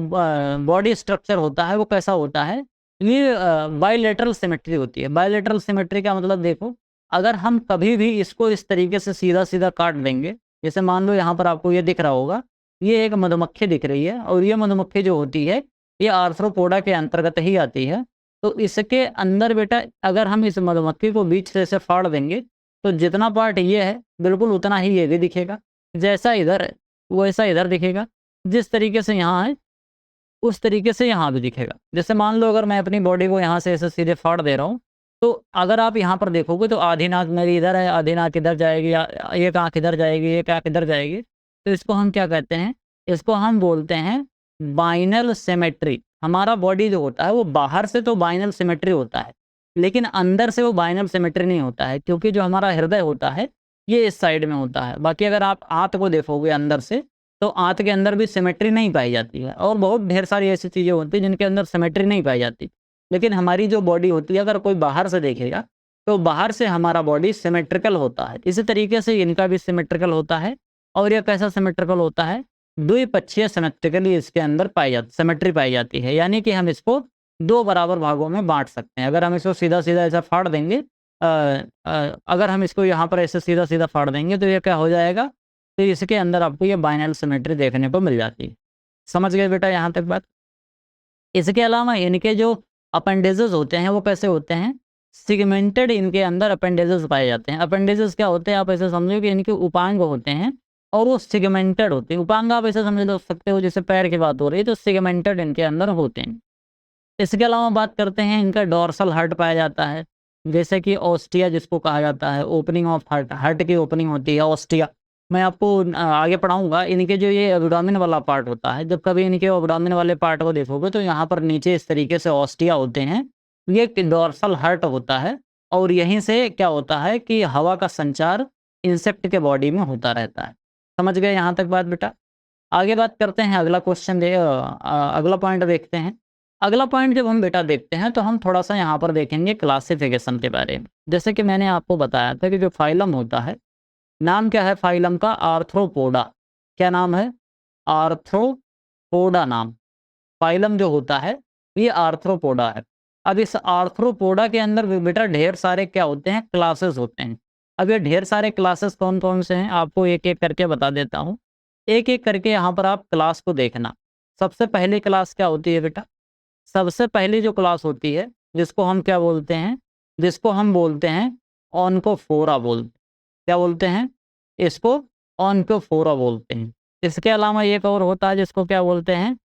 बॉडी स्ट्रक्चर होता है वो कैसा होता है? ये बाइलेटरल सिमेट्री होती है। बाइलेटरल सिमेट्री का मतलब देखो, अगर हम कभी भी इसको इस तरीके से सीधा-सीधा काट देंगे, जैसे मान लो यहाँ पर आपको ये दिख रहा होगा, ये एक मधुमक्खी दिख रही है और ये मधुमक्खी जो होती है, ये आर्थ्रोपोडा के अंतर्गत ही आती है। तो इसके अंदर बेटा अगर हम इस मधुमक्खी को बीच से ऐसे फाड़ देंगे, तो जितना पार्ट ये है, बिल्कुल उतना ही ये भी दिखेगा। जैसा इधर है, वैसा इधर दिखेगा। जिस तरीके से यहाँ है, उस तरीके से यहाँ भी दिखेगा। जैसे मान लो अगर मैं अपनी बॉडी को यहाँ से ऐसे सीधे फाड़ दे रहा हूँ, तो अगर आप यहाँ पर देखोगे तो आधी नाक मेरी इधर है, आधी नाक इधर जाएगी, या एक आँख इधर जाएगी, एक आँख इधर जाएगी। तो इसको हम क्या कहते हैं? इसको हम बोलते हैं बाइनल सिमेट्री। हमारा बॉडी जो होता है वो बाहर से तो बाइनल सिमेट्री होता है, लेकिन अंदर से वो बाइनल सिमेट्री नहीं होता है, क्योंकि जो हमारा हृदय होता है, ये इस साइड में होता है। बाकी अगर आप आँत को देखोगे अंदर से, तो आँत के अंदर भी सिमेट्री नहीं पाई जाती है, और बहुत ढेर सारी ऐसी चीज़ें होती हैं जिनके अंदर सिमेट्री नहीं पाई जाती। लेकिन हमारी जो बॉडी होती है, अगर कोई बाहर से देखेगा, तो बाहर से हमारा बॉडी सिमेट्रिकल होता है। इसी तरीके से इनका भी सिमेट्रिकल होता है, और ये कैसा सिमेट्रिकल होता है? द्विपक्षीय सिमेट्रिकली इसके अंदर सिमेट्री पाई जाती है, यानी कि हम इसको 2 बराबर भागों में बाँट सकते हैं। अगर हम इसको सीधा-सीधा ऐसा फाड़ देंगे, अगर हम इसको यहाँ पर ऐसे सीधा-सीधा फाड़ देंगे तो ये क्या हो जाएगा? तो इसके अंदर आपको ये बाइनल सिमेट्री देखने को मिल जाती है। समझ गए बेटा यहाँ तक बात? इसके अलावा इनके जो अपेंडेजेस होते हैं वो कैसे होते हैं? सेगमेंटेड इनके अंदर अपेंडेजेस पाए जाते हैं। अपेंडेजेस क्या होते हैं? आप ऐसे समझो कि इनके उपांग होते हैं और वो सेगमेंटेड होते हैं। उपांग आप ऐसे समझ सकते हो जैसे पैर की बात हो रही है, तो सेगमेंटेड इनके अंदर होते हैं। इसके अलावा बात करते हैं, इनका डोर्सल हार्ट पाया जाता है, जैसे कि ऑस्टिया जिसको कहा जाता है, ओपनिंग ऑफ हार्ट, हार्ट की ओपनिंग होती है ऑस्टिया। मैं आपको आगे पढ़ाऊँगा। इनके जो ये एब्डोमेन वाला पार्ट होता है, जब कभी इनके एब्डोमेन वाले पार्ट को देखोगे तो यहाँ पर नीचे इस तरीके से ऑस्टिया होते हैं। ये एक डोर्सल हार्ट होता है और यहीं से क्या होता है कि हवा का संचार इंसेक्ट के बॉडी में होता रहता है। समझ गए यहाँ तक बात बेटा? आगे बात करते हैं, अगला क्वेश्चन अगला पॉइंट देखते हैं। अगला पॉइंट जब हम बेटा देखते हैं तो हम थोड़ा-सा यहाँ पर देखेंगे क्लासिफ़िकेशन के बारे में। जैसे कि मैंने आपको बताया था कि जो फाइलम होता है, नाम क्या है फाइलम का? आर्थ्रोपोडा। क्या नाम है? आर्थ्रोपोडा नाम। फाइलम जो होता है ये आर्थ्रोपोडा है। अब इस आर्थ्रोपोडा के अंदर भी बेटा ढेर सारे क्या होते हैं? क्लासेस होते हैं। अब ये ढेर सारे क्लासेस कौन-कौन से हैं? आपको एक-एक करके बता देता हूँ। एक-एक करके यहाँ पर आप क्लास को देखना। सबसे पहली क्लास क्या होती है बेटा? सबसे पहली जो क्लास होती है, जिसको हम क्या बोलते हैं? जिसको हम बोलते हैं ऑन्कोफोरा बोलते हैं। क्या बोलते हैं? इसको ऑन्कोफोरा बोलते हैं। इसके अलावा एक और होता है जिसको क्या बोलते हैं?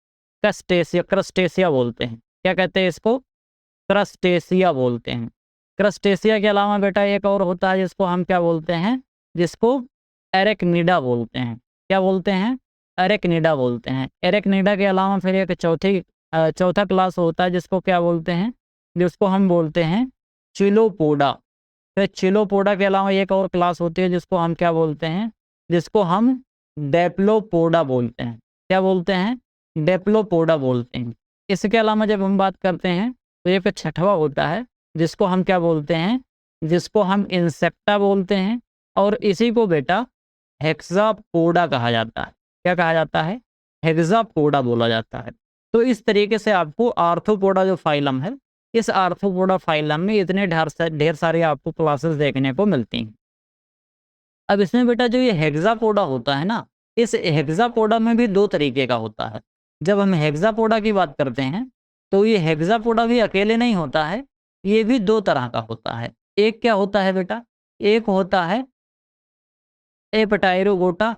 क्रस्टेशिया बोलते हैं। क्या कहते हैं इसको? क्रस्टेशिया बोलते हैं। क्रस्टेशिया के अलावा बेटा एक और होता है जिसको हम क्या बोलते हैं? जिसको एरेक्निडा बोलते हैं। क्या बोलते हैं? एरेक्निडा बोलते हैं। एरेक्निडा के अलावा फिर एक चौथा क्लास होता है जिसको क्या बोलते हैं? जिसको हम बोलते हैं चिलोपोडा। फिर चिलोपोडा के अलावा एक और क्लास होती है जिसको हम क्या बोलते हैं? जिसको हम डेप्लोपोडा बोलते हैं। क्या बोलते हैं? डेप्लोपोडा बोलते हैं। इसके अलावा जब हम बात करते हैं तो एक छठवा होता है जिसको हम क्या बोलते हैं? जिसको हम इंसेक्टा बोलते हैं और इसी को बेटा हेक्सापोडा कहा जाता है। क्या कहा जाता है? हेक्सापोडा बोला जाता है। तो इस तरीके से आपको आर्थ्रोपोडा जो फाइलम है, इस आर्थ्रोपोडा फाइलम में इतने ढेर सारी आपको क्लासेस देखने को मिलती हैं। अब इसमें बेटा जो ये हेक्सापोडा होता है ना, इस हेक्सापोडा में भी 2 तरीके का होता है। जब हम हेक्सापोडा की बात करते हैं, तो ये हेक्सापोडा भी अकेले नहीं होता है, ये भी 2 तरह का होता है। एक क्या होता है बेटा? एक होता है एपटायरोगोटा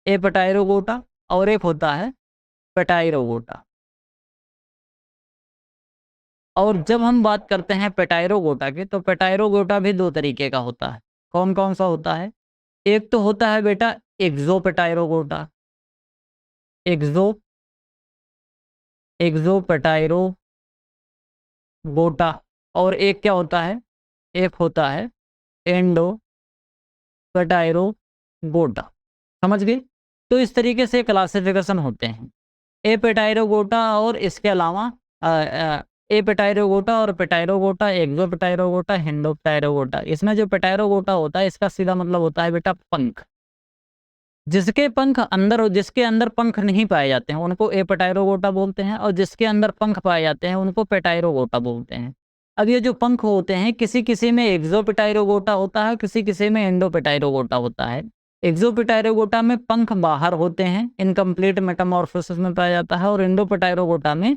एपटायरोगोटा और एक होता है पेटायरोगोटा। और जब हम बात करते हैं पेटायरोगोटा की, तो पेटायरोगोटा भी 2 तरीके का होता है। कौन-कौन सा होता है? एक तो होता है बेटा एक्ज़ोपेटायरोगोटा, एक्ज़ो एक्ज़ोपेटायरोगोटा और एक क्या होता है? एक होता है एंडोपेटायरोगोटा। समझ गए? तो इस तरीके से क्लासिफ़िकेशन होते हैं। एपेटायरोगोटा और इसके अलावा एपेटायरोगोटा और पेटायरोगोटा, एक्ज़ोपेटायरोगोटा, हेंडोपेटायरोगोटा। इसमें जो पेटायरोगोटा होता है इसका सीधा मतलब होता है बेटा पंख। जिसके पंख अंदर और जिसके अंदर पंख नहीं पाए जाते हैं उनको एपेटायरोगोटा बोलते हैं और जिसके अंदर पंख पाए जाते हैं उनको पेटायरोगोटा बोलते हैं। अब ये जो पंख होते हैं किसी-किसी में एक्ज़ोपेटायरोगोटा होता है, किसी-किसी में एंडोपेटायरोगोटा होता है। एक्ज़ोपेटायरोगोटा में पंख बाहर होते हैं, इनकम्प्लीट मेटामॉर्फोसिस में पाया जाता है और एंडोपेटायरोगोटा में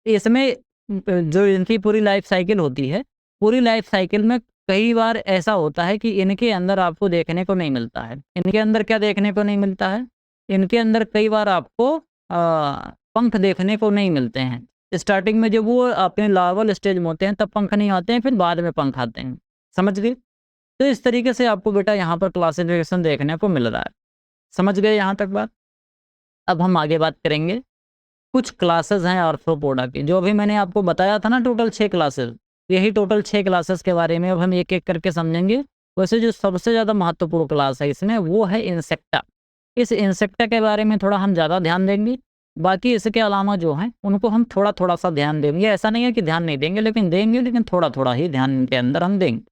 इसमें जो इनकी पूरी लाइफ साइकिल होती है, पूरी लाइफ साइकिल में कई बार ऐसा होता है कि इनके अंदर आपको देखने को नहीं मिलता है। इनके अंदर क्या देखने को नहीं मिलता है? इनके अंदर कई बार आपको पंख देखने को नहीं मिलते हैं। स्टार्टिंग में जब वो अपने लार्वल स्टेज में होते हैं तब पंख नहीं आते हैं, फिर बाद में पंख आते हैं। समझ गए? तो इस तरीके से आपको बेटा यहाँ पर क्लासिफिकेशन देखने को मिल रहा है। समझ गए यहाँ तक बात? अब हम आगे बात करेंगे। कुछ क्लासेस हैं आर्थ्रोपोडा की, जो अभी मैंने आपको बताया था ना टोटल 6 क्लासेस, यही टोटल 6 क्लासेस के बारे में अब हम एक-एक करके समझेंगे। वैसे जो सबसे ज़्यादा महत्वपूर्ण क्लास है इसमें वो है इंसेक्टा। इस इंसेक्टा के बारे में थोड़ा हम ज़्यादा ध्यान देंगे, बाकी इसके अलावा जो हैं उनको हम थोड़ा-थोड़ा सा ध्यान देंगे। ऐसा नहीं है कि ध्यान नहीं देंगे, लेकिन थोड़ा-थोड़ा ही ध्यान इनके अंदर हम देंगे।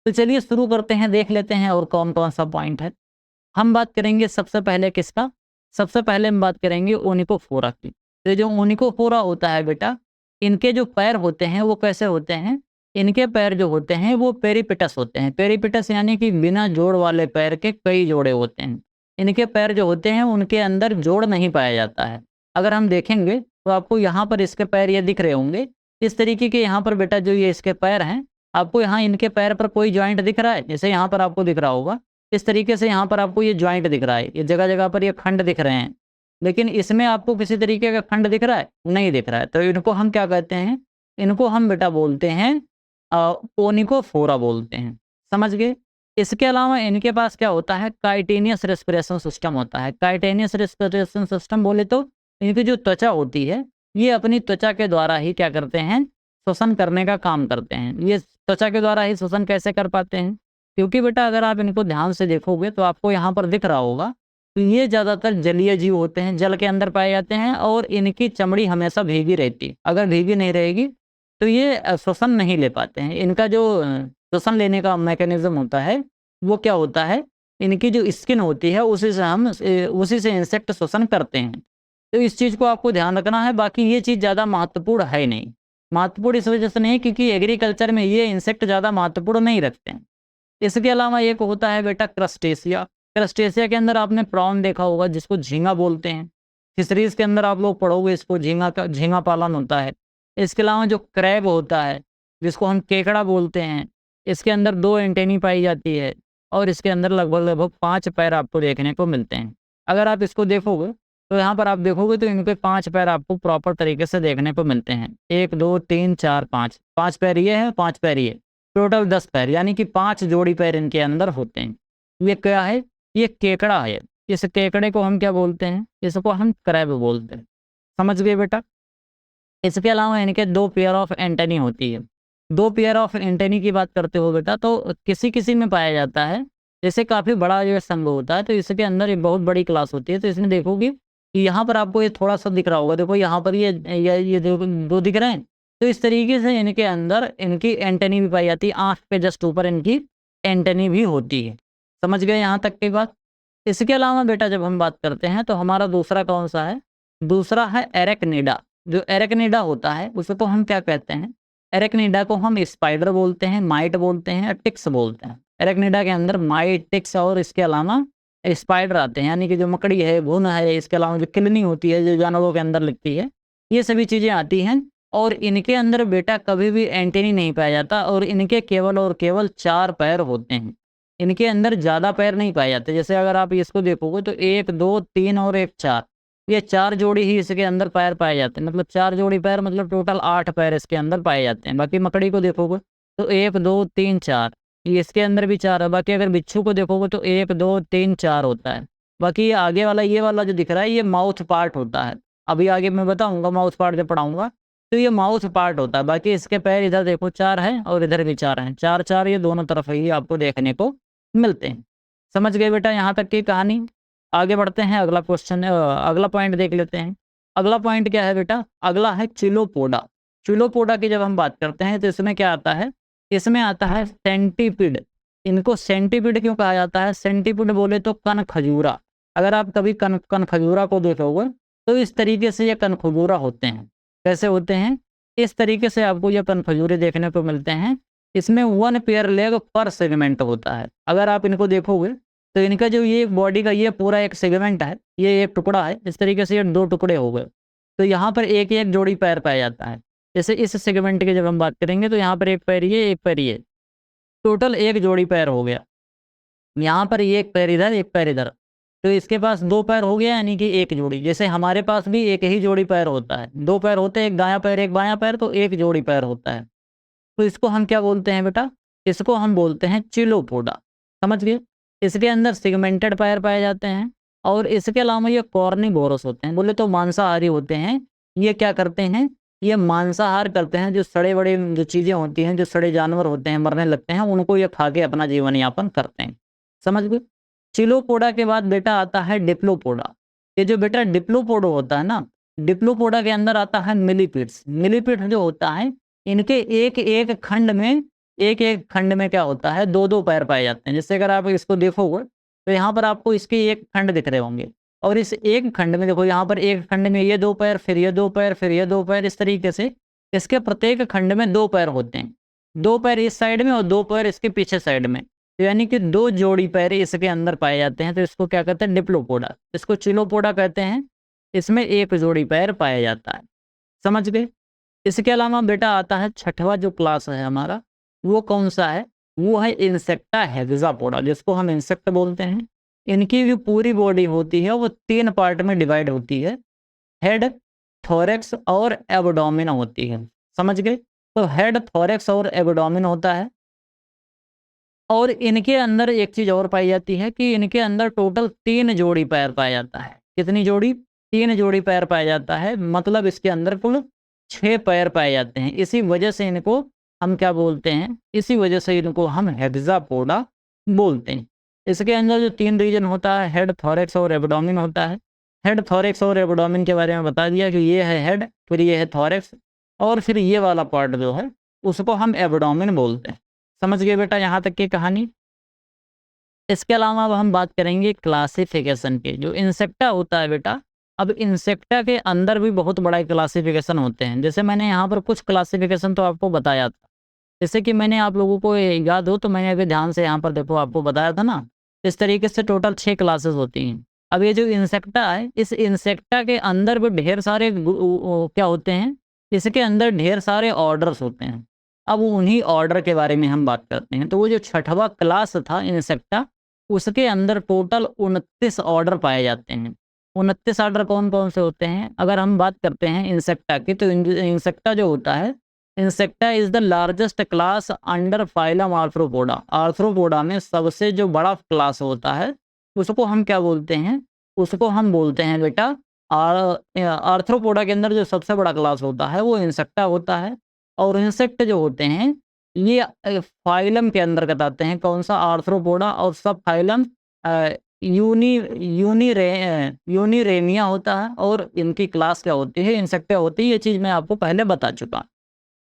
तो चलिए शुरू करते हैं, देख लेते हैं और कौन-कौन सा पॉइंट है। हम बात करेंगे सबसे पहले किसका? सबसे पहले हम बात करेंगे ओनिकोफोरा की। तो जो ओनिकोफोरा होता है बेटा, इनके जो पैर होते हैं वो कैसे होते हैं? इनके पैर जो होते हैं वो पेरिपेटस होते हैं। पेरिपेटस यानी कि बिना जोड़ वाले पैर के कई जोड़े होते हैं। इनके पैर जो होते हैं उनके अंदर जोड़ नहीं पाया जाता है। अगर हम देखेंगे तो आपको यहाँ पर इसके पैर ये दिख रहे होंगे। इस तरीके के यहाँ पर बेटा जो ये इसके पैर हैं, आपको यहाँ इनके पैर पर कोई जॉइंट दिख रहा है? जैसे यहाँ पर आपको दिख रहा होगा, इस तरीके से यहाँ पर आपको ये जॉइंट दिख रहा है। ये जगह-जगह पर ये खंड दिख रहे हैं। लेकिन इसमें आपको किसी तरीके का खंड दिख रहा है? नहीं दिख रहा है। तो इनको हम क्या कहते हैं? इनको हम बेटा बोलते हैं ओनिकोफोरा बोलते हैं। समझ गए? इसके अलावा इनके पास क्या होता है? काइटेनियस रेस्पिरेशन सिस्टम होता है। काइटेनियस रेस्पिरेशन सिस्टम बोले तो इनकी जो त्वचा होती है, ये अपनी त्वचा के द्वारा ही क्या करते हैं? श्वसन करने का काम करते हैं। ये त्वचा के द्वारा ही श्वसन कैसे कर पाते हैं? क्योंकि बेटा अगर आप इनको ध्यान से देखोगे तो आपको यहाँ पर दिख रहा होगा, तो ये ज़्यादातर जलीय जीव होते हैं, जल के अंदर पाए जाते हैं और इनकी चमड़ी हमेशा भीगी रहती है। अगर भीगी नहीं रहेगी तो ये श्वसन नहीं ले पाते हैं। इनका जो श्वसन लेने का मैकेनिज़्म होता है, वो क्या होता है, इनकी जो स्किन होती है उसी से इंसेक्ट श्वसन करते हैं। तो इस चीज़ को आपको ध्यान रखना है। बाकी ये चीज़ ज़्यादा महत्वपूर्ण है नहीं। महत्वपूर्ण इस वजह से नहीं क्योंकि एग्रीकल्चर में ये इंसेक्ट ज़्यादा महत्वपूर्ण नहीं रखते हैं। इसके अलावा एक होता है बेटा क्रस्टेशिया। क्रस्टेशिया के अंदर आपने प्रॉन देखा होगा जिसको झींगा बोलते हैं। फिशरीज़ के अंदर आप लोग पढ़ोगे इसको झींगा पालन होता है। इसके अलावा जो क्रैब होता है जिसको हम केकड़ा बोलते हैं, इसके अंदर 2 एंटेनी पाई जाती है और इसके अंदर लगभग 5 पैर आपको देखने को मिलते हैं। अगर आप इसको देखोगे तो यहाँ पर आप देखोगे तो इनके 5 पैर आपको प्रॉपर तरीके से देखने को मिलते हैं। 1 2 3 4 5 5 पैर ये है, 5 पैर ये, टोटल 10 पैर, यानी कि 5 जोड़ी पैर इनके अंदर होते हैं। ये क्या है? ये केकड़ा है। इस केकड़े को हम क्या बोलते हैं? इसको हम क्रैब बोलते हैं। समझ गए बेटा? इसके अलावा इनके 2 पेयर ऑफ एंटेनी होती है। 2 पेयर ऑफ एंटेनी की बात करते हो बेटा तो किसी-किसी में पाया जाता है। जैसे काफ़ी बड़ा जो संघ होता है तो इसके अंदर एक बहुत बड़ी क्लास होती है। तो इसमें देखोगे कि यहाँ पर आपको ये थोड़ा-सा दिख रहा होगा। देखो यहाँ पर ये 2 दिख रहे हैं। तो इस तरीके से इनके अंदर इनकी एंटेनी भी पाई जाती है। आँख के जस्ट ऊपर इनकी एंटेनी भी होती है। समझ गए यहाँ तक की बात? इसके अलावा बेटा जब हम बात करते हैं तो हमारा दूसरा कौन-सा है? दूसरा है एरेक्निडा। जो एरेक्निडा होता है उसको हम क्या कहते हैं? एरेक्निडा को हम स्पाइडर बोलते हैं, माइट बोलते हैं, टिक्स बोलते हैं। एरेक्निडा के अंदर माइट, टिक्स और इसके अलावा स्पाइडर आते हैं, यानी कि जो मकड़ी है, घुन है, इसके अलावा जो किलनी होती है जो जानवरों के अंदर लगती है, ये सभी चीज़ें आती हैं। और इनके अंदर बेटा कभी भी एंटेनी नहीं पाया जाता और इनके केवल और केवल 4 पैर होते हैं। इनके अंदर ज़्यादा पैर नहीं पाए जाते। जैसे अगर आप इसको देखोगे तो 1 2 3 और 1 4, ये 4 जोड़ी ही इसके अंदर पैर पाए जाते हैं। मतलब 4 जोड़ी पैर मतलब टोटल 8 पैर इसके अंदर पाए जाते हैं। बाकी मकड़ी को देखोगे तो 1 2 3 4, ये इसके अंदर भी 4 है। बाकी अगर बिच्छू को देखोगे तो 1 2 3 4 होता है। बाकी ये आगे वाला ये वाला जो दिख रहा है ये माउथ पार्ट होता है। अभी आगे मैं बताऊँगा माउथ पार्ट जब पढ़ाऊँगा, तो ये माउथ पार्ट होता है। बाकी इसके पैर इधर देखो 4 हैं और इधर भी 4 हैं। 4-4 ये दोनों तरफ ही आपको देखने को मिलते हैं। समझ गए बेटा यहाँ तक की कहानी? आगे बढ़ते हैं, अगला क्वेश्चन अगला पॉइंट देख लेते हैं। अगला पॉइंट क्या है बेटा? अगला है चिलोपोडा। चिलोपोडा की जब हम बात करते हैं तो इसमें क्या आता है? इसमें आता है सेंटीपिड। इनको सेंटीपिड क्यों कहा जाता है? सेंटीपिड बोले तो कनखजूरा। अगर आप कभी कनखजूरा को देखोगे तो इस तरीके से ये कनखजूरा होते हैं। कैसे होते हैं? इस तरीके से आपको ये कनखजूरे देखने को मिलते हैं। इसमें 1 पेयर लेग पर सेगमेंट होता है। अगर आप इनको देखोगे तो इनका जो ये बॉडी का ये पूरा एक सेगमेंट है, ये एक टुकड़ा है। इस तरीके से ये 2 टुकड़े हो गए। तो यहाँ पर एक-एक जोड़ी पैर पाया जाता है। जैसे इस सेगमेंट की जब हम बात करेंगे तो यहाँ पर 1 पैर ये, 1 पैर ये, टोटल 1 जोड़ी पैर हो गया। यहाँ पर 1 पैर इधर, 1 पैर इधर, तो इसके पास 2 पैर हो गया, यानी कि 1 जोड़ी। जैसे हमारे पास भी 1 ही जोड़ी पैर होता है। 2 पैर होते हैं, एक दायां पैर एक बायां पैर, तो 1 जोड़ी पैर होता है। तो इसको हम क्या बोलते हैं बेटा? इसको हम बोलते हैं चिलोपोडा। समझ गए? इसके अंदर सेगमेंटेड पैर पाए जाते हैं और इसके अलावा ये कॉर्निवोरस होते हैं। बोले तो मांसाहारी होते हैं। ये क्या करते हैं? ये मांसाहार करते हैं। जो सड़े-बड़े जो चीज़ें होती हैं, जो सड़े जानवर होते हैं, मरने लगते हैं, उनको ये खा के अपना जीवन यापन करते हैं। समझ गए? चिलोपोडा के बाद बेटा आता है डिप्लोपोडा। ये जो बेटा डिप्लोपोडा होता है ना, डिप्लोपोडा के अंदर आता है मिलीपीड्स। मिलीपीड जो होता है, इनके एक-एक खंड में क्या होता है? 2-2 पैर पाए जाते हैं। जैसे अगर आप इसको देखोगे तो यहाँ पर आपको इसके 1 खंड दिख रहे होंगे और इस 1 खंड में देखो, यहाँ पर 1 खंड में ये 2 पैर, फिर ये 2 पैर, फिर ये 2 पैर, इस तरीके से इसके प्रत्येक खंड में 2 पैर होते हैं। 2 पैर इस साइड में और 2 पैर इसके पीछे साइड में, तो यानी कि 2 जोड़ी पैर इसके अंदर पाए जाते हैं। तो इसको क्या कहते हैं? डिप्लोपोडा। इसको चिलोपोडा कहते हैं। इसमें 1 जोड़ी पैर पाया जाता है। समझ गए? इसके अलावा बेटा आता है छठवां जो क्लास है हमारा, वो कौन सा है? वो है इंसेक्टा हेक्सापोडा, जिसको हम इंसेक्ट बोलते हैं। इनकी जो पूरी बॉडी होती है वो 3 पार्ट में डिवाइड होती है। हेड, थोरैक्स और एब्डोमेन होती है। समझ गए? तो हेड, थोरैक्स और एब्डोमेन होता है। और इनके अंदर एक चीज़ और पाई जाती है कि इनके अंदर टोटल 3 जोड़ी पैर पाया जाता है। कितनी जोड़ी? 3 जोड़ी पैर पाया जाता है। मतलब इसके अंदर कुल 6 पैर पाए जाते हैं। इसी वजह से इनको हम क्या बोलते हैं, इसी वजह से इनको हम हेक्सापोडा बोलते हैं। इसके अंदर जो 3 रीजन होता है, हेड, थोरैक्स और एब्डोमेन होता है। हेड, थोरैक्स और एब्डोमेन के बारे में बता दिया कि ये है हेड, फिर ये है थोरैक्स, और फिर ये वाला पार्ट जो है उसको हम एब्डोमेन बोलते हैं। समझ गए बेटा यहाँ तक की कहानी। इसके अलावा अब हम बात करेंगे क्लासिफिकेशन के। जो इंसेक्टा होता है बेटा, अब इंसेक्टा के अंदर भी बहुत बड़ा क्लासिफिकेशन होते हैं। जैसे मैंने यहाँ पर कुछ क्लासिफिकेशन तो आपको बताया था, जैसे कि मैंने आप लोगों को याद हो तो मैंने अभी ध्यान से यहाँ पर देखो आपको बताया था ना। इस तरीके से टोटल 6 क्लासेस होती हैं। अब ये जो इंसेक्टा है, इस इंसेक्टा के अंदर भी ढेर सारे क्या होते हैं, इसके अंदर ढेर सारे ऑर्डर्स होते हैं। अब उन्हीं ऑर्डर के बारे में हम बात करते हैं। तो वो जो 6वां क्लास था इंसेक्टा, उसके अंदर टोटल 29 ऑर्डर पाए जाते हैं। 29 ऑर्डर कौन कौन से होते हैं? अगर हम बात करते हैं इंसेक्टा की, तो इंसेक्टा जो होता है, insecta is the largest class under phylum arthropoda. Arthropoda में सबसे जो बड़ा क्लास होता है उसको हम क्या बोलते हैं? उसको हम बोलते हैं बेटा आर्थ्रोपोडा के अंदर जो सबसे बड़ा क्लास होता है वो इंसेक्टा होता है। और इंसेक्ट जो होते हैं ये फाइलम के अंदर आते हैं। कौन सा? आर्थ्रोपोडा। और सब फाइलम यूनी यूनिरेमिया होता है। और इनकी क्लास क्या होती है? इंसेक्टा होती है। ये चीज़ मैं आपको पहले बता चुका।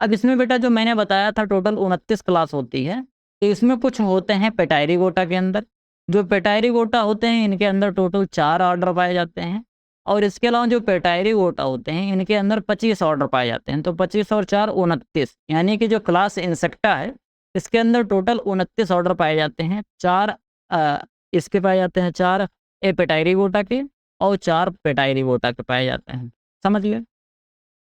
अब इसमें बेटा जो मैंने बताया था टोटल 29 क्लास होती है। तो इसमें कुछ होते हैं पेटाइरिगोटा के अंदर। जो पेटाइरिगोटा होते हैं इनके अंदर टोटल 4 ऑर्डर पाए जाते हैं। और इसके अलावा जो पेटाइरिगोटा होते हैं इनके अंदर 25 ऑर्डर पाए जाते हैं। तो 25 और 4 29, यानी कि जो क्लास इंसेक्टा है इसके अंदर टोटल 29 ऑर्डर पाए जाते हैं। 4 इसके पाए जाते हैं, 4 पेटाइरिगोटा के और 4 पेटाइरिगोटा के पाए जाते हैं। समझ गए?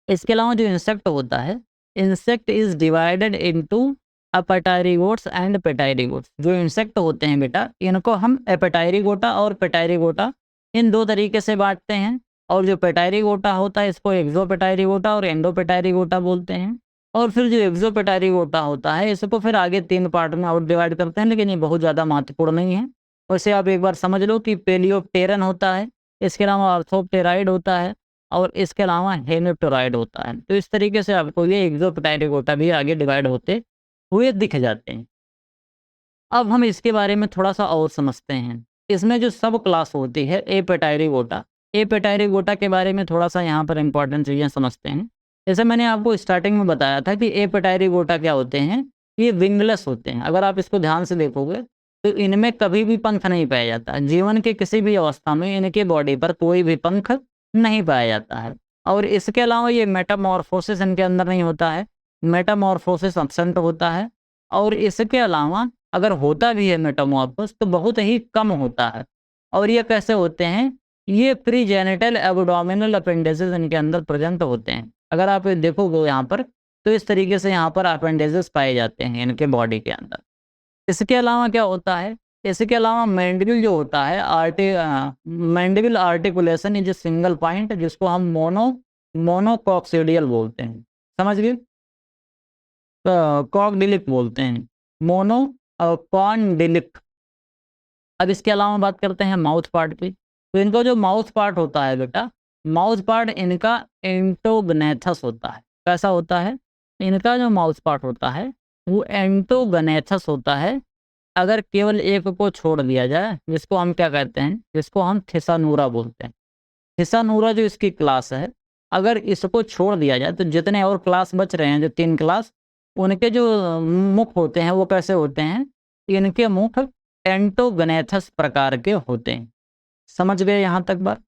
इसके अलावा जो इंसेक्ट होता है, insect is divided into apterygotes and pterygotes. जो इंसेक्ट होते हैं बेटा इनको हम एपेटाइरिगोटा और पेटाइरिगोटा इन 2 तरीके से बांटते हैं। और जो पेटाइरिगोटा होता है इसको एक्सोपेटाइरिगोटा और एंडोपेटाइरिगोटा बोलते हैं। और फिर जो एक्सोपेटाइरिगोटा होता है इसको फिर आगे 3 पार्ट में आउट डिवाइड करते हैं, लेकिन ये बहुत ज़्यादा महत्वपूर्ण नहीं है। वैसे आप एक बार समझ लो कि पेलियोप्टेरन होता है, इसके अलावा आर्थोप्टेराइड होता है, और इसके अलावा हेमिप्टेराइड होता है। तो इस तरीके से आपको ये एक्सोपेटाइरिगोटा भी आगे डिवाइड होते हुए दिख जाते हैं। अब हम इसके बारे में थोड़ा-सा और समझते हैं। इसमें जो सब क्लास होती है एपेटाइरिगोटा, एपेटाइरिगोटा के बारे में थोड़ा-सा यहाँ पर इम्पोर्टेंट चीज़ें समझते हैं। जैसे मैंने आपको स्टार्टिंग में बताया था कि एपेटाइरिगोटा क्या होते हैं, ये विंगलेस होते हैं। अगर आप इसको ध्यान से देखोगे तो इनमें कभी भी पंख नहीं पाया जाता। जीवन के किसी भी अवस्था में इनके बॉडी पर कोई भी पंख नहीं पाया जाता है। और इसके अलावा ये मेटामॉर्फोसिस इनके अंदर नहीं होता है। मेटामॉर्फोसिस एब्सेंट होता है। और इसके अलावा अगर होता भी है मेटामॉर्फोसिस तो बहुत ही कम होता है। और ये कैसे होते हैं? ये प्रीजेनिटल एब्डोमिनल अपेंडिसेस इनके अंदर प्रेजेंट होते हैं। अगर आप देखोगे यहाँ पर तो इस तरीके से यहाँ पर अपेंडिसेस पाए जाते हैं इनके बॉडी के अंदर। इसके अलावा क्या होता है? इसके अलावा मैंडिबल जो होता है mandible articulation is a single point, जिसको हम मोनोकॉक्सिडियल बोलते हैं। समझ गए? कॉक्डिलिक बोलते हैं, मोनो और कॉन्डिलिक। अब इसके अलावा बात करते हैं माउथ पार्ट की। तो इनका जो माउथ पार्ट होता है बेटा, माउथ पार्ट इनका एंटोगनेथस होता है। कैसा होता है? इनका जो माउथ पार्ट होता है वो एंटोगनेथस होता है। अगर केवल एक को छोड़ दिया जाए, जिसको हम क्या कहते हैं, जिसको हम थिसानूरा बोलते हैं। थिसानूरा जो इसकी क्लास है, अगर इसको छोड़ दिया जाए तो जितने और क्लास बच रहे हैं, जो 3 क्लास, उनके जो मुख होते हैं वो कैसे होते हैं? इनके मुख एंटोगनेथस प्रकार के होते हैं। समझ गए यहाँ तक बात?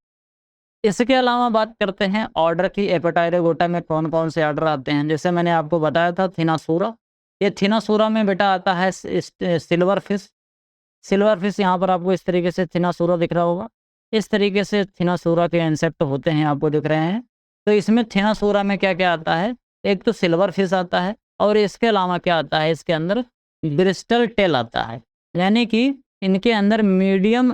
इसके अलावा बात करते हैं ऑर्डर की। एपेटाइरिगोटा में कौन कौन से ऑर्डर आते हैं? जैसे मैंने आपको बताया था थिनासुरा। ये थिनासुरा में बेटा आता है सिल्वर फिश। सिल्वर फिश यहाँ पर आपको इस तरीके से थिनासुरा दिख रहा होगा। इस तरीके से थिनासुरा के इंसेक्ट होते हैं, आपको दिख रहे हैं। तो इसमें थिनासुरा में क्या क्या आता है? एक तो सिल्वर फिश आता है, और इसके अलावा क्या आता है? इसके अंदर ब्रिस्टल टेल आता है। यानी कि इनके अंदर मीडियम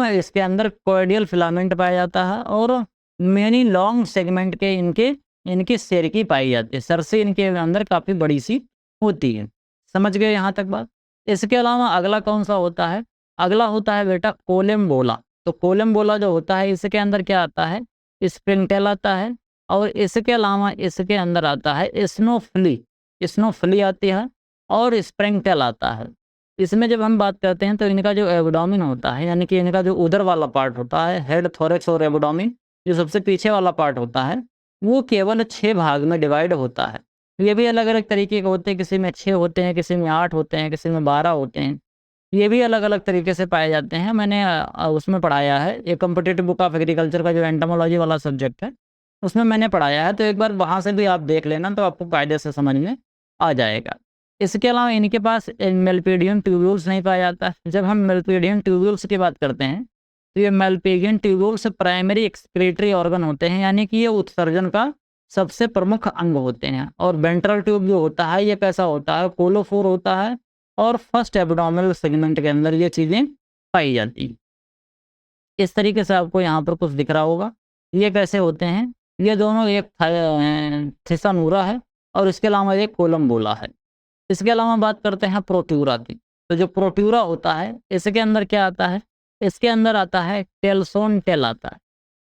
इसके अंदर कॉर्डियल फिलामेंट पाया जाता है, और मेनी लॉन्ग सेगमेंट के इनकी सेरकी पाई जाती है। सरसे इनके अंदर काफ़ी बड़ी सी होती है। समझ गए यहाँ तक बात? इसके अलावा अगला कौन सा होता है? अगला होता है बेटा कोलम्बोला। तो कोलम्बोला जो होता है इसके अंदर क्या आता है? स्प्रिंगटेल आता है, और इसके अलावा इसके अंदर आता है स्नोफली, स्नोफली आती है और स्प्रिंगटेल आता है। इसमें जब हम बात करते हैं तो इनका जो एब्डोमेन होता है, यानी कि इनका जो उदर वाला पार्ट होता है, हेड, थोरैक्स और एब्डोमेन, जो सबसे पीछे वाला पार्ट होता है, वो केवल 6 भाग में डिवाइड होता है। ये भी अलग-अलग तरीके के होते हैं, किसी में 6 होते हैं, किसी में 8 होते हैं, किसी में 12 होते हैं। ये भी अलग-अलग तरीके से पाए जाते हैं। मैंने उसमें पढ़ाया है, ये कॉम्पिटिटिव बुक ऑफ एग्रीकल्चर का जो एंटोमोलॉजी वाला सब्जेक्ट है, उसमें मैंने पढ़ाया है, तो एक बार वहाँ से भी आप देख लेना तो आपको कायदे से समझ में आ जाएगा। इसके अलावा इनके पास मेल्पिडियम ट्यूब्यूल्स नहीं पाया जाता है। जब हम मेल्पिडियम ट्यूब्यूल्स की बात करते हैं, तो ये मेल्पिडियम ट्यूब्यूल्स प्राइमरी एक्सक्रीटरी ऑर्गन होते हैं, यानी कि ये उत्सर्जन का सबसे प्रमुख अंग होते हैं। और वेंट्रल ट्यूब जो होता है, ये कैसा होता है, कोलोफोर होता है और फर्स्ट एब्डोमिनल सेगमेंट के अंदर ये चीज़ें पाई जाती हैं। इस तरीके से आपको यहाँ पर कुछ दिख रहा होगा। ये कैसे होते हैं, ये दोनों एक थिसानूरा है और इसके अलावा एक कोलम्बोला है। इसके अलावा बात करते हैं प्रोट्यूरा की। तो जो प्रोट्यूरा होता है, इसके अंदर क्या आता है, इसके अंदर आता है टेल्सोन टेल आता है।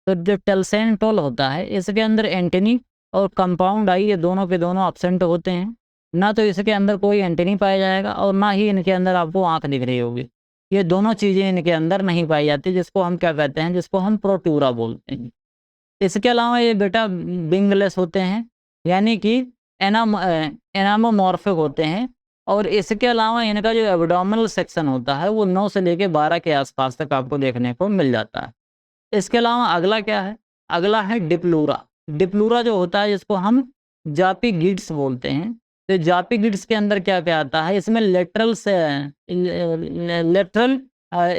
तो जो टेल्सेन टोल होता है, इसके अंदर एंटेनी और कंपाउंड आई, ये दोनों के दोनों एब्सेंट होते हैं। ना तो इसके अंदर कोई एंटेनी पाया जाएगा और ना ही इनके अंदर आपको आँख दिख रही होगी। ये दोनों चीज़ें इनके अंदर नहीं पाई जाती, जिसको हम क्या कहते हैं, जिसको हम प्रोट्यूरा बोलते हैं। इसके अलावा ये बेटा विंगलेस होते हैं, यानी कि एनामोमॉर्फिक होते हैं। और इसके अलावा इनका जो एब्डोमिनल सेक्शन होता है, वो 9 से लेके 12 के आसपास तक आपको देखने को मिल जाता है। इसके अलावा अगला क्या है, अगला है डिप्लूरा। डिप्लूरा जो होता है, जिसको हम जापी गिड्स बोलते हैं। तो जापी गिड्स के अंदर क्या-क्या आता है, इसमें लेटरल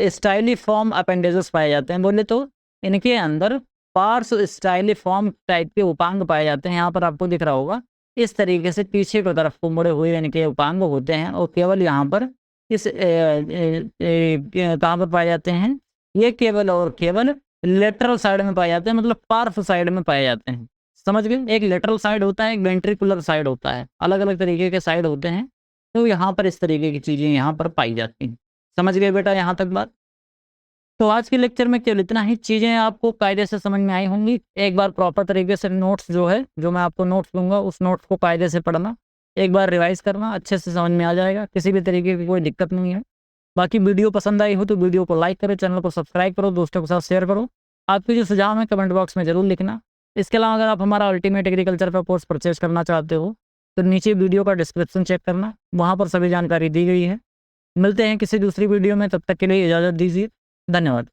स्टाइलिफॉर्म अपेंडेजेस पाए जाते हैं। बोले तो इनके अंदर पार्श्व स्टाइलिफॉर्म टाइप के उपांग पाए जाते हैं। यहाँ पर आपको दिख रहा होगा, इस तरीके से पीछे की तरफ को मुड़े हुए इनके उपांग होते हैं और केवल यहाँ पर इस कहाँ पर पाए जाते हैं, ये केवल और केवल लेटरल साइड में पाए जाते हैं, मतलब पार्श्व साइड में पाए जाते हैं। समझ गए, एक लेटरल साइड होता है, एक वेंट्रिकुलर साइड होता है, अलग-अलग तरीके के साइड होते हैं। तो यहाँ पर इस तरीके की चीज़ें यहाँ पर पाई जाती हैं। समझ गए बेटा यहाँ तक बात? तो आज के लेक्चर में केवल इतना ही। चीज़ें आपको कायदे से समझ में आई होंगी। एक बार प्रॉपर तरीके से नोट्स जो है, जो मैं आपको नोट्स दूँगा, उस नोट्स को कायदे से पढ़ना, एक बार रिवाइज़ करना, अच्छे से समझ में आ जाएगा, किसी भी तरीके की कोई दिक्कत नहीं है। बाकी वीडियो पसंद आई हो तो वीडियो को लाइक करो, चैनल को सब्सक्राइब करो, दोस्तों के साथ शेयर करो। आपके जो सुझाव हैं कमेंट बॉक्स में ज़रूर लिखना। इसके अलावा अगर आप हमारा अल्टीमेट एग्रीकल्चर का कोर्स परचेज़ करना चाहते हो, तो नीचे वीडियो का डिस्क्रिप्शन चेक करना, वहाँ पर सभी जानकारी दी गई है। मिलते हैं किसी दूसरी वीडियो में, तब तक के लिए इजाज़त दीजिए। धन्यवाद।